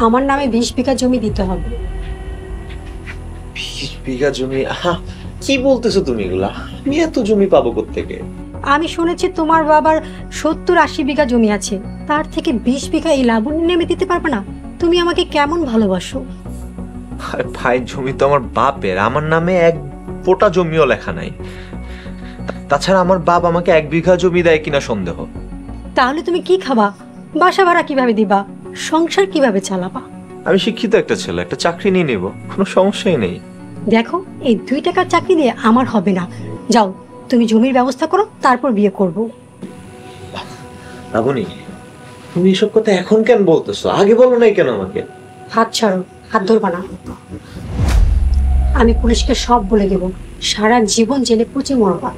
আমার নামে 20 বিঘা জমি দিতে হবে। 20 বিঘা জমি? কি বলতেছো তুমি এগুলা? আমি এত জমি পাবো কোত্থেকে? আমি শুনেছি তোমার বাবার 70-80 বিঘা জমি আছে, তার থেকে 20 বিঘা এই লাবণ্য নেমে দিতে পারবে না? তুমি আমাকে কেমন ভালোবাসো। আরে ভাই, জমি তো আমার বাপের, আমার নামে এক ফোঁটা জমিও লেখা নাই। তাছাড়া আমার বাপ আমাকে 1 বিঘা জমি দেয় কিনা সন্দেহ। তাহলে তুমি কি খাবা, বাসা ভাড়া কিভাবে দিবা, সংসার কিভাবে চালাবা? আমি শিক্ষিত একটা ছেলে, একটা চাকরি নিয়ে নেব, কোনো সমস্যাই নেই। দেখো, এই 2 টাকার চাকরি দিয়ে আমার হবে না। যাও, তুমি জমির ব্যবস্থা করো, তারপর বিয়ে করব। লাবণী, তুমি এসব কথা এখন কেন বলতেছো? আগে বলো নাই কেন আমাকে? হাত ছাড়ো, হাত ধরবা না। আমি পুলিশকে সব বলে দেব, সারা জীবন জেলে পচে মরবা।